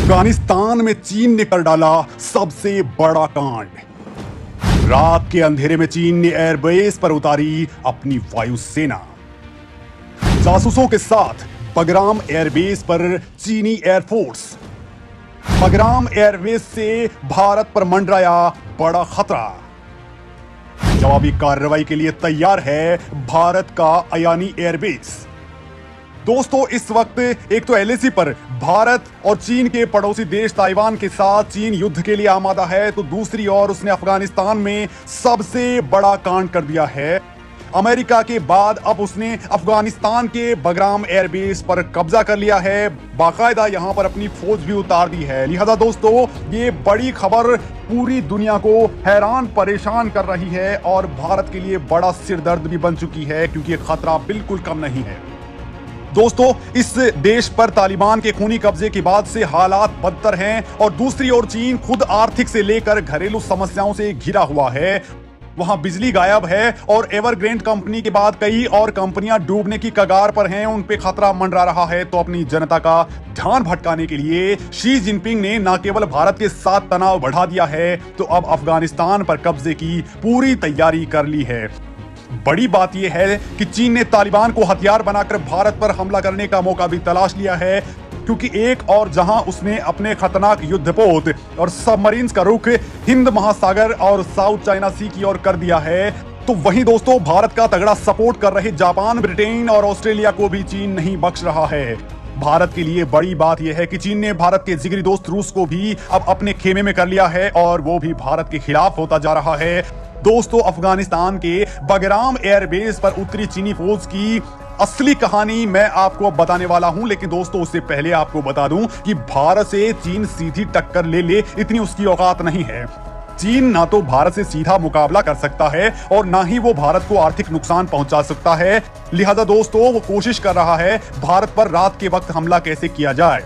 अफगानिस्तान में चीन ने कर डाला सबसे बड़ा कांड। रात के अंधेरे में चीन ने एयरबेस पर उतारी अपनी वायुसेना। जासूसों के साथ बगराम एयरबेस पर चीनी एयरफोर्स। बगराम एयरबेस से भारत पर मंडराया बड़ा खतरा। जवाबी कार्रवाई के लिए तैयार है भारत का अयानी एयरबेस। दोस्तों, इस वक्त एक तो एलएसी पर भारत और चीन के पड़ोसी देश ताइवान के साथ चीन युद्ध के लिए आमादा है, तो दूसरी ओर उसने अफगानिस्तान में सबसे बड़ा कांड कर दिया है। अमेरिका के बाद अब उसने अफगानिस्तान के बगराम एयरबेस पर कब्जा कर लिया है। बाकायदा यहां पर अपनी फौज भी उतार दी है। लिहाजा दोस्तों, ये बड़ी खबर पूरी दुनिया को हैरान परेशान कर रही है और भारत के लिए बड़ा सिरदर्द भी बन चुकी है, क्योंकि खतरा बिल्कुल कम नहीं है। दोस्तों, इस देश पर तालिबान के खूनी कब्जे के बाद से हालात बदतर हैं और दूसरी ओर चीन खुद आर्थिक से लेकर घरेलू समस्याओं से घिरा हुआ है। वहां बिजली गायब है और एवरग्रेंड कंपनी के बाद कई और कंपनियां डूबने की कगार पर हैं, उन पे खतरा मंडरा रहा है। तो अपनी जनता का ध्यान भटकाने के लिए शी जिनपिंग ने न केवल भारत के साथ तनाव बढ़ा दिया है, तो अब अफगानिस्तान पर कब्जे की पूरी तैयारी कर ली है। बड़ी बात यह है कि चीन ने तालिबान को हथियार बनाकर भारत पर हमला करने का मौका भी तलाश लिया है, क्योंकि एक और जहां उसने अपने खतरनाक युद्धपोत और सबमरीन्स का रुख हिंद महासागर और साउथ चाइना सी की ओर कर दिया है, तो वहीं दोस्तों भारत का तगड़ा सपोर्ट कर रहे जापान, ब्रिटेन और ऑस्ट्रेलिया को भी चीन नहीं बख्श रहा है। भारत के लिए बड़ी बात यह है कि चीन ने भारत के जिगरी दोस्त रूस को भी अब अपने खेमे में कर लिया है और वो भी भारत के खिलाफ होता जा रहा है। दोस्तों, अफगानिस्तान के बगराम एयरबेस पर उतरी चीनी फौज की असली कहानी मैं आपको अब बताने वाला हूं, लेकिन दोस्तों उससे पहले आपको बता दूं कि भारत से चीन सीधी टक्कर ले इतनी उसकी औकात नहीं है। चीन ना तो भारत से सीधा मुकाबला कर सकता है और ना ही वो भारत को आर्थिक नुकसान पहुंचा सकता है। लिहाजा दोस्तों वो कोशिश कर रहा है भारत पर रात के वक्त हमला कैसे किया जाए,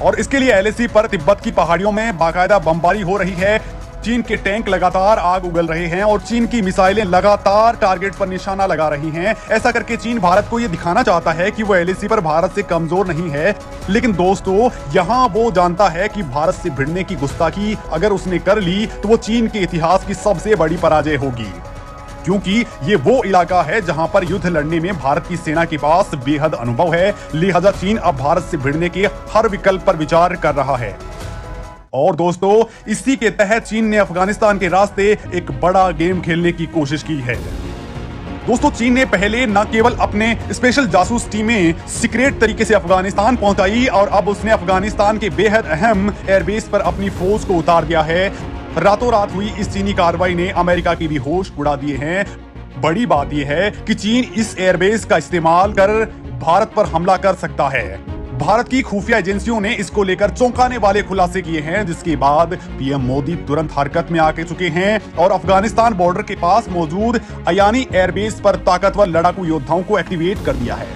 और इसके लिए एलएसी पर तिब्बत की पहाड़ियों में बाकायदा बमबारी हो रही है। चीन के टैंक लगातार आग उगल रहे हैं और चीन की मिसाइलें लगातार टारगेट पर निशाना लगा रही हैं। ऐसा करके चीन भारत को यह दिखाना चाहता है कि वो एलएसी पर भारत से कमजोर नहीं है, लेकिन दोस्तों यहां वो जानता है कि भारत से भिड़ने की गुस्ताखी अगर उसने कर ली तो वो चीन के इतिहास की सबसे बड़ी पराजय होगी, क्योंकि ये वो इलाका है जहां पर युद्ध लड़ने में भारत की सेना के पास बेहद अनुभव है। लिहाजा चीन अब भारत से भिड़ने के हर विकल्प पर विचार कर रहा है। और दोस्तों, इसी के तहत चीन ने अफगानिस्तान के रास्ते एक बड़ा गेम खेलने की कोशिश की है। दोस्तों, चीन ने पहले न केवल अपने स्पेशल जासूस टीमें सीक्रेट तरीके से अफगानिस्तान पहुंचाई और अब उसने अफगानिस्तान के बेहद अहम एयरबेस पर अपनी फौज को उतार दिया है। रातों रात हुई इस चीनी कार्रवाई ने अमेरिका की भी होश उड़ा दिए हैं। बड़ी बात यह है कि चीन इस एयरबेस का इस्तेमाल कर भारत पर हमला कर सकता है। भारत की खुफिया एजेंसियों ने इसको लेकर चौंकाने वाले खुलासे किए हैं, जिसके बाद पीएम मोदी तुरंत हरकत में आके चुके हैं और अफगानिस्तान बॉर्डर के पास मौजूद अयानी एयरबेस पर ताकतवर लड़ाकू योद्धाओं को एक्टिवेट कर दिया है।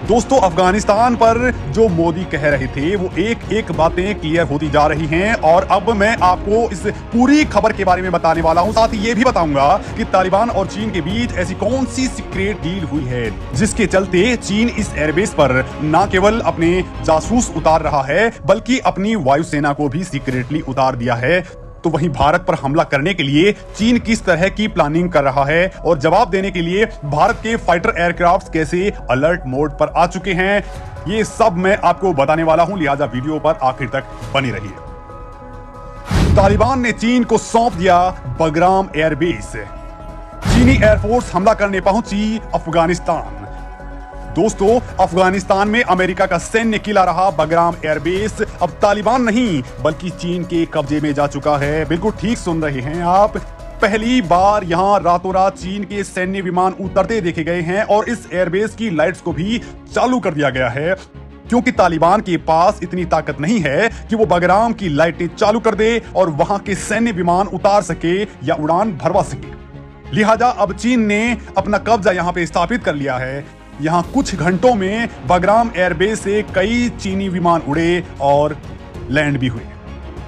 दोस्तों, अफगानिस्तान पर जो मोदी कह रहे थे वो एक एक बातें क्लियर होती जा रही हैं और अब मैं आपको इस पूरी खबर के बारे में बताने वाला हूं। साथ ही ये भी बताऊंगा कि तालिबान और चीन के बीच ऐसी कौन सी सीक्रेट डील हुई है जिसके चलते चीन इस एयरबेस पर न केवल अपने जासूस उतार रहा है बल्कि अपनी वायुसेना को भी सीक्रेटली उतार दिया है। तो वहीं भारत पर हमला करने के लिए चीन किस तरह की प्लानिंग कर रहा है और जवाब देने के लिए भारत के फाइटर एयरक्राफ्ट कैसे अलर्ट मोड पर आ चुके हैं, ये सब मैं आपको बताने वाला हूं। लिहाजा वीडियो पर आखिर तक बनी रहिए। तालिबान ने चीन को सौंप दिया बगराम एयरबेस। चीनी एयरफोर्स हमला करने पहुंची अफगानिस्तान। दोस्तों, अफगानिस्तान में अमेरिका का सैन्य किला रहा बगराम एयरबेस अब तालिबान नहीं बल्कि चीन के कब्जे में जा चुका है। बिल्कुल ठीक सुन रहे हैं आप। पहली बार यहां रातों रात चीन के सैन्य विमान उतरते देखे गए हैं और इस एयरबेस की लाइट्स को भी चालू कर दिया गया है, क्योंकि तालिबान के पास इतनी ताकत नहीं है कि वो बगराम की लाइटें चालू कर दे और वहां के सैन्य विमान उतार सके या उड़ान भरवा सके। लिहाजा अब चीन ने अपना कब्जा यहां पे स्थापित कर लिया है। यहां कुछ घंटों में बगराम एयरबेस से कई चीनी विमान उड़े और लैंड भी हुए।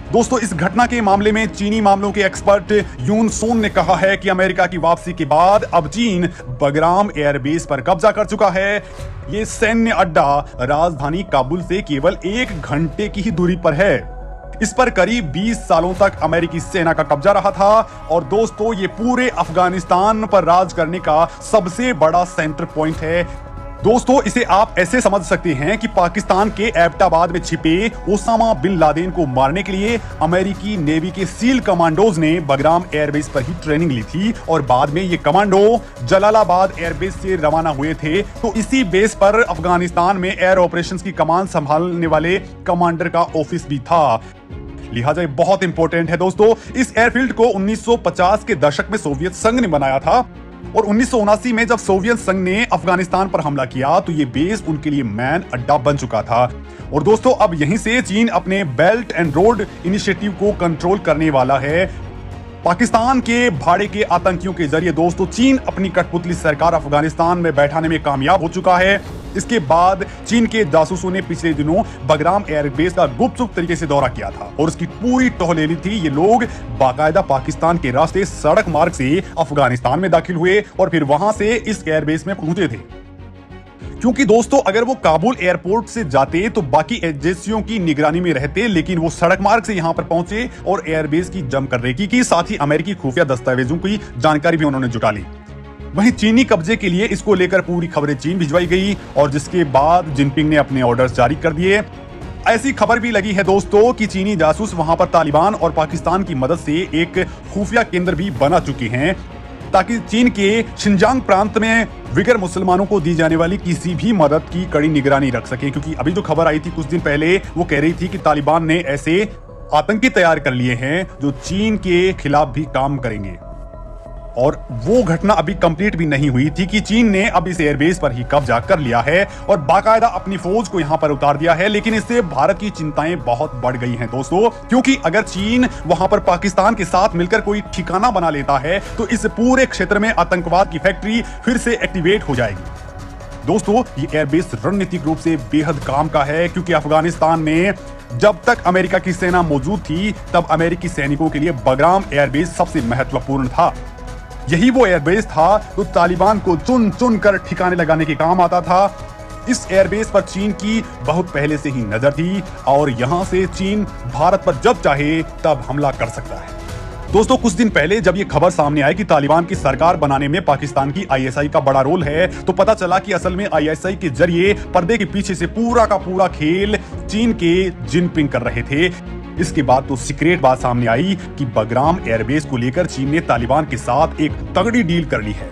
दोस्तों, इस घटना के मामले में चीनी मामलों के एक्सपर्ट यून सोन ने कहा है कि अमेरिका की वापसी के बाद अब चीन बगराम एयरबेस पर कब्जा कर चुका है। ये सैन्य अड्डा राजधानी काबुल से केवल 1 घंटे की ही दूरी पर है। इस पर करीब 20 सालों तक अमेरिकी सेना का कब्जा रहा था और दोस्तों, ये पूरे अफगानिस्तान पर राज करने का सबसे बड़ा सेंटर पॉइंट है। दोस्तों, इसे आप ऐसे समझ सकते हैं कि पाकिस्तान के एबटाबाद में छिपे ओसामा बिन लादेन को मारने के लिए अमेरिकी नेवी के सील कमांडोज ने बगराम एयरबेस पर ही ट्रेनिंग ली थी और बाद में ये कमांडो जलालाबाद एयरबेस से रवाना हुए थे। तो इसी बेस पर अफगानिस्तान में एयर ऑपरेशंस की कमान संभालने वाले कमांडर का ऑफिस भी था। लिहाजा ये बहुत इंपॉर्टेंट है। दोस्तों, इस एयरफील्ड को 1950 के दशक में सोवियत संघ ने बनाया था और 1979 में जब सोवियत संघ ने अफगानिस्तान पर हमला किया तो ये बेस उनके लिए मैन अड्डा बन चुका था। और दोस्तों, अब यहीं से चीन अपने बेल्ट एंड रोड इनिशिएटिव को कंट्रोल करने वाला है। पाकिस्तान के भाड़े के आतंकियों के जरिए दोस्तों, चीन अपनी कठपुतली सरकार अफगानिस्तान में बैठाने में कामयाब हो चुका है। इसके बाद चीन के जासूसों ने पिछले दिनों बगराम एयरबेस का गुपचुप तरीके से दौरा किया था और उसकी पूरी टोह ले ली थी। ये लोग बाकायदा पाकिस्तान के रास्ते सड़क मार्ग से अफगानिस्तान में दाखिल हुए और फिर वहां से इस एयरबेस में पहुंचे थे। क्योंकि दोस्तों, अगर वो काबुल एयरपोर्ट से जाते तो बाकी एजेंसियों की निगरानी में रहते, लेकिन वो सड़क मार्ग से यहां पर पहुंचे और एयरबेस की जमकर रेकी की, साथ ही अमेरिकी खुफिया दस्तावेजों की जानकारी भी उन्होंने जुटा ली। वहीं चीनी कब्जे के लिए इसको लेकर पूरी खबरें चीन भिजवाई गई और जिसके बाद जिनपिंग ने अपने ऑर्डर्स जारी कर दिए। ऐसी खबर भी लगी है दोस्तों कि चीनी जासूस वहां पर तालिबान और पाकिस्तान की मदद से एक खुफिया केंद्र भी बना चुके हैं ताकि चीन के शिनजांग प्रांत में विगर मुसलमानों को दी जाने वाली किसी भी मदद की कड़ी निगरानी रख सके। क्योंकि अभी जो खबर आई थी कुछ दिन पहले, वो कह रही थी कि तालिबान ने ऐसे आतंकी तैयार कर लिए हैं जो चीन के खिलाफ भी काम करेंगे। और वो घटना अभी कंप्लीट भी नहीं हुई थी कि चीन ने अब इस एयरबेस पर ही कब्जा कर लिया है और बाकायदा अपनी फौज को यहां पर उतार दिया है। लेकिन इससे भारत की चिंताएं बहुत बढ़ गई हैं दोस्तों, क्योंकि अगर चीन वहां पर पाकिस्तान के साथ मिलकर कोई ठिकाना बना लेता है तो इस पूरे क्षेत्र में आतंकवाद की फैक्ट्री फिर से एक्टिवेट हो जाएगी। दोस्तों, ये एयरबेस रणनीतिक रूप से बेहद काम का है, क्योंकि अफगानिस्तान में जब तक अमेरिका की सेना मौजूद थी तब अमेरिकी सैनिकों के लिए बगराम एयरबेस सबसे महत्वपूर्ण था। यही वो एयरबेस था जो तालिबान को चुन चुन कर ठिकाने लगाने के काम आता था। इस एयरबेस पर चीन की बहुत पहले से ही नजर थी और यहां से चीन भारत पर जब चाहे तब हमला कर सकता है। दोस्तों, कुछ दिन पहले जब ये खबर सामने आई कि तालिबान की सरकार बनाने में पाकिस्तान की आईएसआई का बड़ा रोल है, तो पता चला कि असल में आईएसआई के जरिए पर्दे के पीछे से पूरा का पूरा खेल चीन के जिनपिंग कर रहे थे। इसके बाद तो सीक्रेट बात सामने आई कि बगराम एयरबेस को लेकर चीन ने तालिबान के साथ एक तगड़ी डील कर ली है।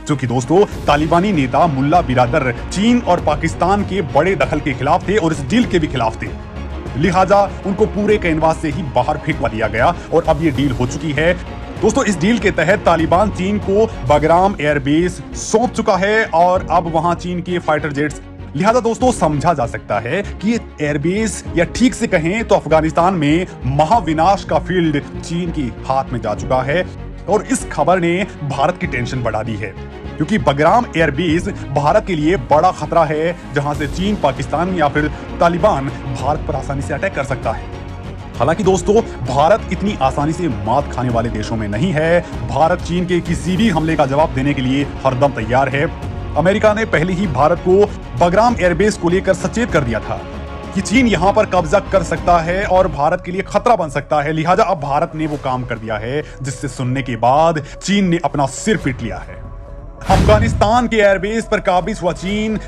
क्योंकि दोस्तों, तालिबानी नेता मुल्ला बिरादर चीन और पाकिस्तान के बड़े दखल के खिलाफ थे और इस डील के भी खिलाफ थे। लिहाजा उनको पूरे कैनवास से ही बाहर फेंकवा दिया गया और अब ये डील हो चुकी है। दोस्तों, इस डील के तहत तालिबान चीन को बगराम एयरबेस सौंप चुका है और अब वहां चीन के फाइटर जेट्स, लिहाजा दोस्तों समझा जा सकता है कि ये एयरबेस, या ठीक से कहें तो अफगानिस्तान में महाविनाश का फील्ड चीन के हाथ में जा चुका है। और इस खबर ने भारत की टेंशन बढ़ा दी है, क्योंकि बगराम एयरबेस भारत के लिए बड़ा खतरा है, जहां से चीन, पाकिस्तान या फिर तालिबान भारत पर आसानी से अटैक कर सकता है। हालांकि दोस्तों, भारत इतनी आसानी से मात खाने वाले देशों में नहीं है। भारत चीन के किसी भी हमले का जवाब देने के लिए हरदम तैयार है। अमेरिका ने पहले ही भारत को बगराम एयरबेस को लेकर सचेत कर दिया था कि चीन यहां पर कब्जा कर सकता है और भारत के लिए खतरा बन सकता है। लिहाजा अब भारत ने वो काम कर दिया है जिससे सुनने के बाद चीन ने अपना सिर पीट लिया है। अफगानिस्तान के एयरबेस पर काबिज हुआ चीन,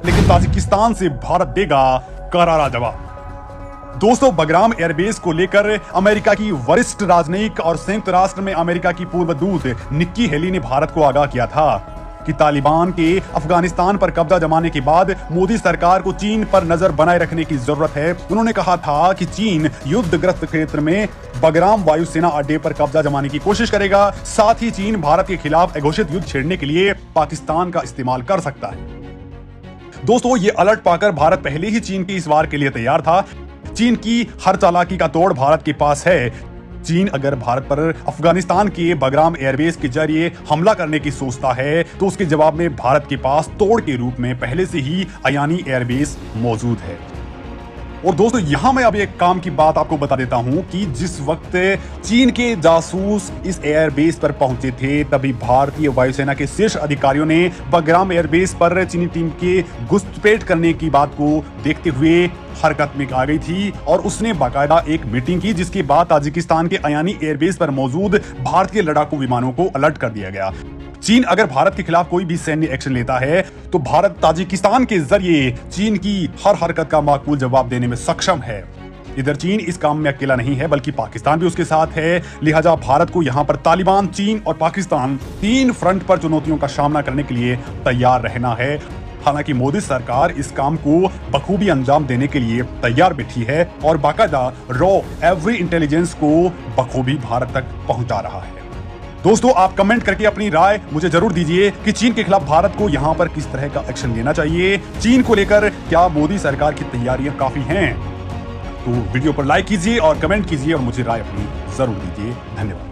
लेकिन ताजिकिस्तान से भारत देगा करारा जवाब। दोस्तों, बगराम एयरबेस को लेकर अमेरिका की वरिष्ठ राजनयिक और संयुक्त राष्ट्र में अमेरिका की पूर्व दूत निक्की हेली ने भारत को आगाह किया था कि तालिबान के अफगानिस्तान पर कब्जा जमाने के बाद मोदी सरकार को चीन पर नजर बनाए रखने की जरूरत है। उन्होंने कहा था कि चीन युद्धग्रस्त क्षेत्र में बगराम वायुसेना अड्डे पर कब्जा जमाने की कोशिश करेगा। साथ ही चीन भारत के खिलाफ अघोषित युद्ध छेड़ने के लिए पाकिस्तान का इस्तेमाल कर सकता है। दोस्तों, ये अलर्ट पाकर भारत पहले ही चीन की इस वार के लिए तैयार था। चीन की हर चालाकी का तोड़ भारत के पास है। चीन अगर भारत पर अफगानिस्तान के बगराम एयरबेस के जरिए हमला करने की सोचता है तो उसके जवाब में भारत के पास तोड़ के रूप में पहले से ही अयानी एयरबेस मौजूद है। और दोस्तों यहां मैं अब एक काम की बात आपको बता देता हूं कि जिस वक्त चीन के जासूस इस एयरबेस पर पहुंचे थे, तभी भारतीय वायुसेना के शीर्ष अधिकारियों ने बगराम एयरबेस पर चीनी टीम के घुसपैठ करने की बात को देखते हुए हरकत में आ गई थी और उसने बाकायदा एक मीटिंग की, जिसके बाद ताजिकिस्तान के अयानी एयरबेस पर मौजूद भारतीय लड़ाकू विमानों को अलर्ट कर दिया गया। चीन अगर भारत के खिलाफ कोई भी सैन्य एक्शन लेता है तो भारत ताजिकिस्तान के जरिए चीन की हर हरकत का माकूल जवाब देने में सक्षम है। इधर चीन इस काम में अकेला नहीं है, बल्कि पाकिस्तान भी उसके साथ है। लिहाजा भारत को यहां पर तालिबान, चीन और पाकिस्तान 3 फ्रंट पर चुनौतियों का सामना करने के लिए तैयार रहना है। हालांकि मोदी सरकार इस काम को बखूबी अंजाम देने के लिए तैयार बैठी है और बाकायदा रॉ एवरी इंटेलिजेंस को बखूबी भारत तक पहुंचा रहा है। दोस्तों आप कमेंट करके अपनी राय मुझे जरूर दीजिए कि चीन के खिलाफ भारत को यहां पर किस तरह का एक्शन लेना चाहिए। चीन को लेकर क्या मोदी सरकार की तैयारियां काफी हैं? तो वीडियो पर लाइक कीजिए और कमेंट कीजिए और मुझे राय अपनी जरूर दीजिए। धन्यवाद।